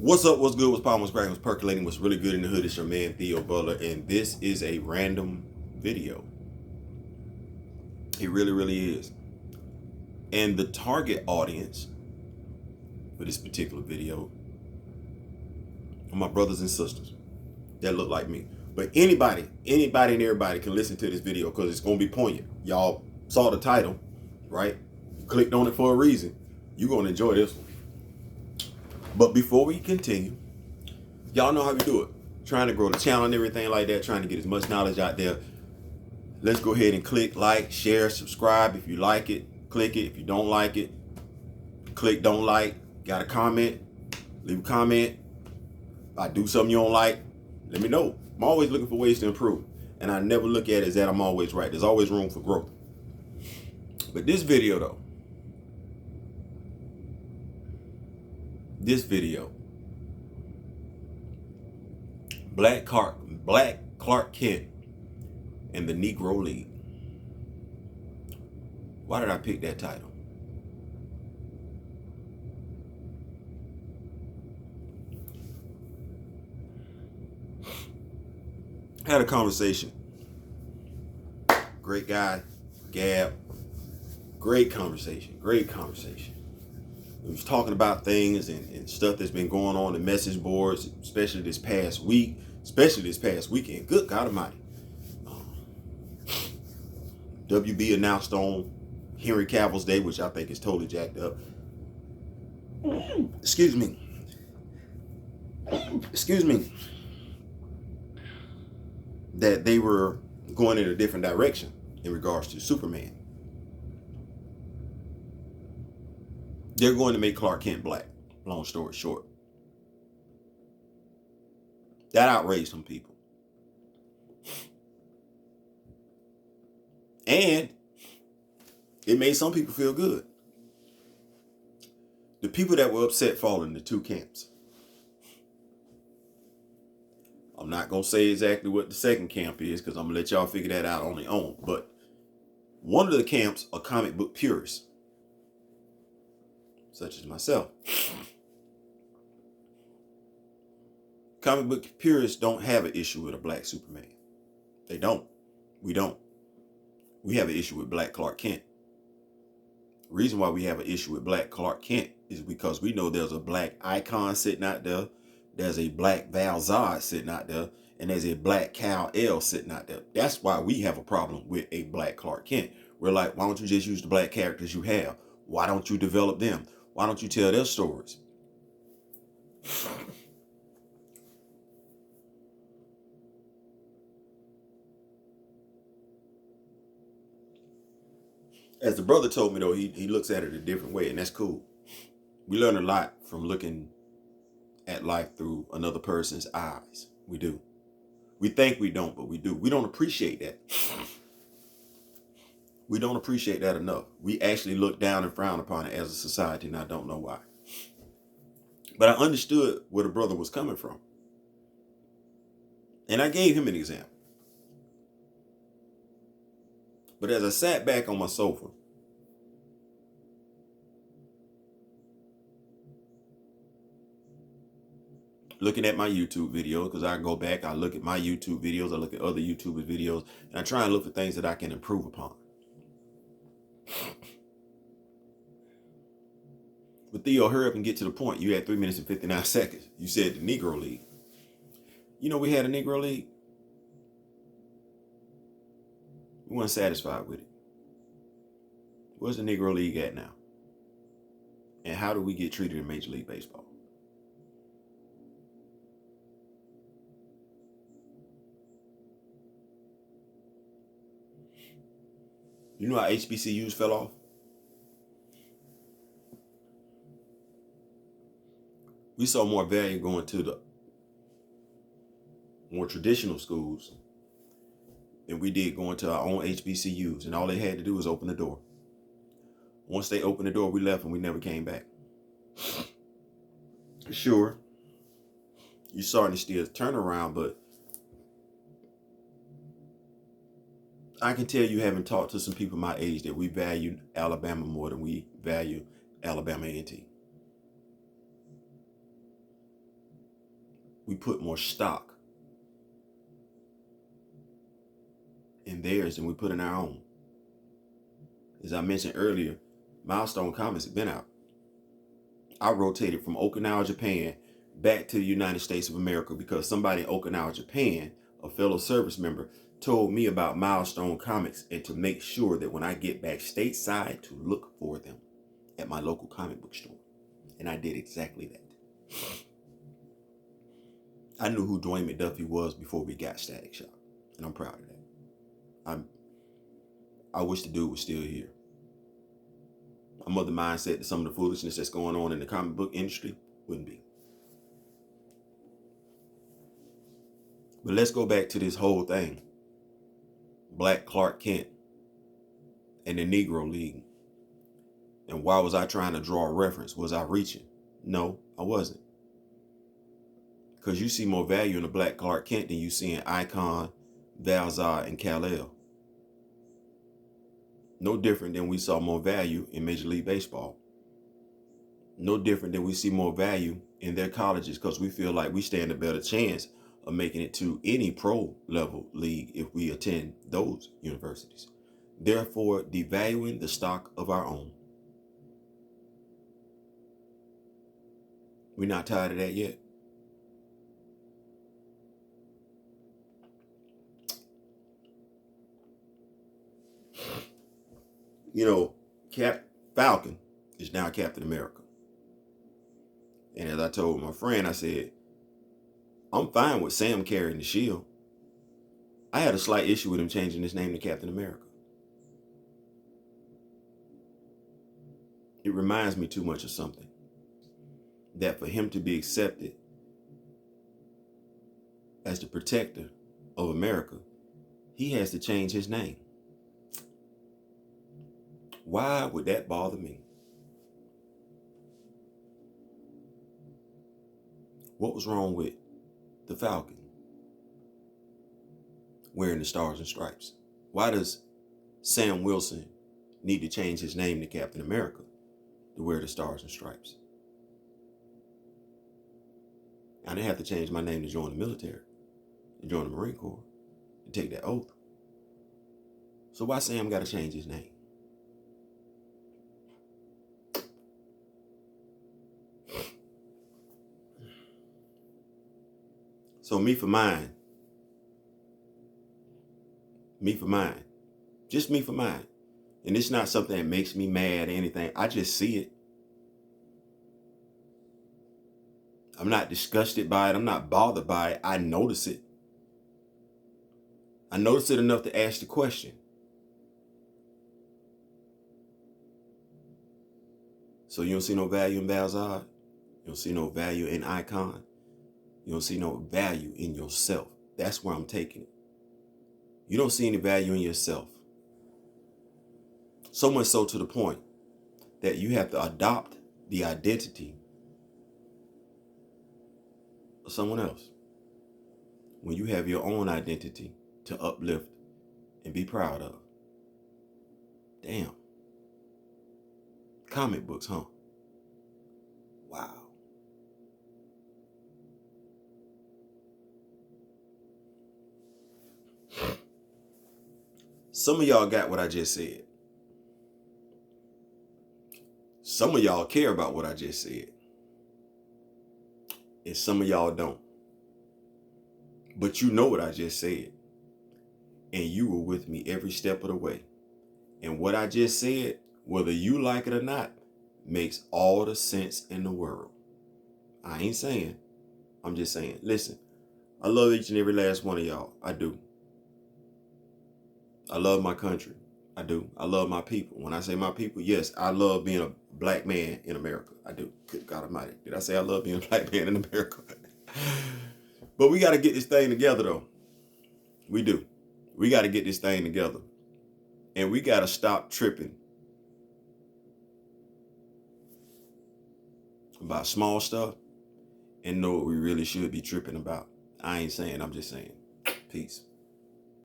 What's up? What's good? What's poppin'? What's cracking? What's percolating? What's really good in the hood? It's your man Theo Butler, and this is a random video. It really, really is. And the target audience for this particular video are my brothers and sisters that look like me. But anybody and everybody can listen to this video because it's gonna be poignant. Y'all saw the title, right? You clicked on it for a reason. You're gonna enjoy this one. But before we continue, y'all know how we do it. Trying to grow the channel and everything like that, trying to get as much knowledge out there. Let's go ahead and click like, share, subscribe. If you like it, click it. If you don't like it, click don't like. Got a comment, leave a comment. If I do something you don't like, let me know. I'm always looking for ways to improve. And I never look at it as that I'm always right. There's always room for growth. But this video though, Black Clark Kent and the Negro League. Why did I pick that title? I had a conversation. Great guy, Gab. Great conversation. We was talking about things and stuff that's been going on in message boards, especially this past week, especially this past weekend. Good God Almighty. WB announced on Henry Cavill's Day, which I think is totally jacked up. Excuse me. That they were going in a different direction in regards to Superman. They're going to make Clark Kent black. Long story short. That outraged some people. And it made some people feel good. The people that were upset fall into two camps. I'm not going to say exactly what the second camp is because I'm going to let y'all figure that out on their own. But one of the camps are comic book purists, such as myself. Comic book purists don't have an issue with a black Superman. They don't. We don't. We have an issue with Black Clark Kent. The reason why we have an issue with Black Clark Kent is because we know there's a black icon sitting out there, there's a black Val Zod sitting out there, and there's a black Kal-El sitting out there. That's why we have a problem with a Black Clark Kent. We're like, why don't you just use the black characters you have? Why don't you develop them? Why don't you tell their stories? As the brother told me though, he looks at it a different way, and that's cool. We learn a lot from looking at life through another person's eyes. We do. We think we don't, but we do. We don't appreciate that. We don't appreciate that enough. We actually look down and frown upon it as a society, and I don't know why. But I understood where the brother was coming from. And I gave him an example. But as I sat back on my sofa, looking at my YouTube videos, because I go back, I look at my YouTube videos, I look at other YouTubers' videos, and I try and look for things that I can improve upon. But Theo, hurry up and get to the point. You had 3 minutes and 59 seconds. You said the Negro League. You know we had a Negro League. We weren't satisfied with it. Where's the Negro League at now? And how do we get treated in Major League Baseball? You know how HBCUs fell off? We saw more value going to the more traditional schools than we did going to our own HBCUs. And all they had to do was open the door. Once they opened the door, we left and we never came back. Sure, you're starting to see a turnaround, but I can tell you, having talked to some people my age, that we value Alabama more than we value Alabama A&T. we put more stock in theirs than we put in our own. As I mentioned earlier, Milestone Comics have been out. I rotated from Okinawa, Japan, back to the United States of America because somebody in Okinawa, Japan, a fellow service member, told me about Milestone Comics and to make sure that when I get back stateside to look for them at my local comic book store. And I did exactly that. I knew who Dwayne McDuffie was before we got Static Shock, and I'm proud of that. I wish the dude was still here. I'm of the mindset that some of the foolishness that's going on in the comic book industry wouldn't be. But let's go back to this whole thing. Black Clark Kent and the Negro League. And why was I trying to draw a reference? Was I reaching? No, I wasn't. Because you see more value in a Black Clark Kent than you see in Icon, Val-Zod, and Kal-El. No different than we saw more value in Major League Baseball. No different than we see more value in their colleges because we feel like we stand a better chance of making it to any pro level league if we attend those universities. Therefore, devaluing the stock of our own. We're not tired of that yet. You know, Cap Falcon is now Captain America. And as I told my friend, I said, I'm fine with Sam carrying the shield. I had a slight issue with him changing his name to Captain America. It reminds me too much of something. That for him to be accepted as the protector of America, he has to change his name. Why would that bother me? What was wrong with the Falcon wearing the stars and stripes? Why does Sam Wilson need to change his name to Captain America to wear the stars and stripes? I didn't have to change my name to join the military, to join the Marine Corps, to take that oath. So why Sam got to change his name? So me for mine, just me for mine. And it's not something that makes me mad or anything. I just see it. I'm not disgusted by it. I'm not bothered by it. I notice it. I notice it enough to ask the question. So you don't see no value in Val-Zod? You don't see no value in Icon? You don't see no value in yourself? That's where I'm taking it. You don't see any value in yourself. So much so to the point that you have to adopt the identity of someone else when you have your own identity to uplift and be proud of. Damn. Comic books, huh? Wow. Some of y'all got what I just said. Some of y'all care about what I just said. And some of y'all don't. But you know what I just said. And you were with me every step of the way. And what I just said, whether you like it or not, makes all the sense in the world. I ain't saying. I'm just saying. Listen, I love each and every last one of y'all. I do. I love my country. I do. I love my people. When I say my people, yes, I love being a black man in America. I do. Good God Almighty. Did I say I love being a black man in America? But we got to get this thing together, though. We do. We got to get this thing together. And we got to stop tripping about small stuff and know what we really should be tripping about. I ain't saying, I'm just saying. Peace.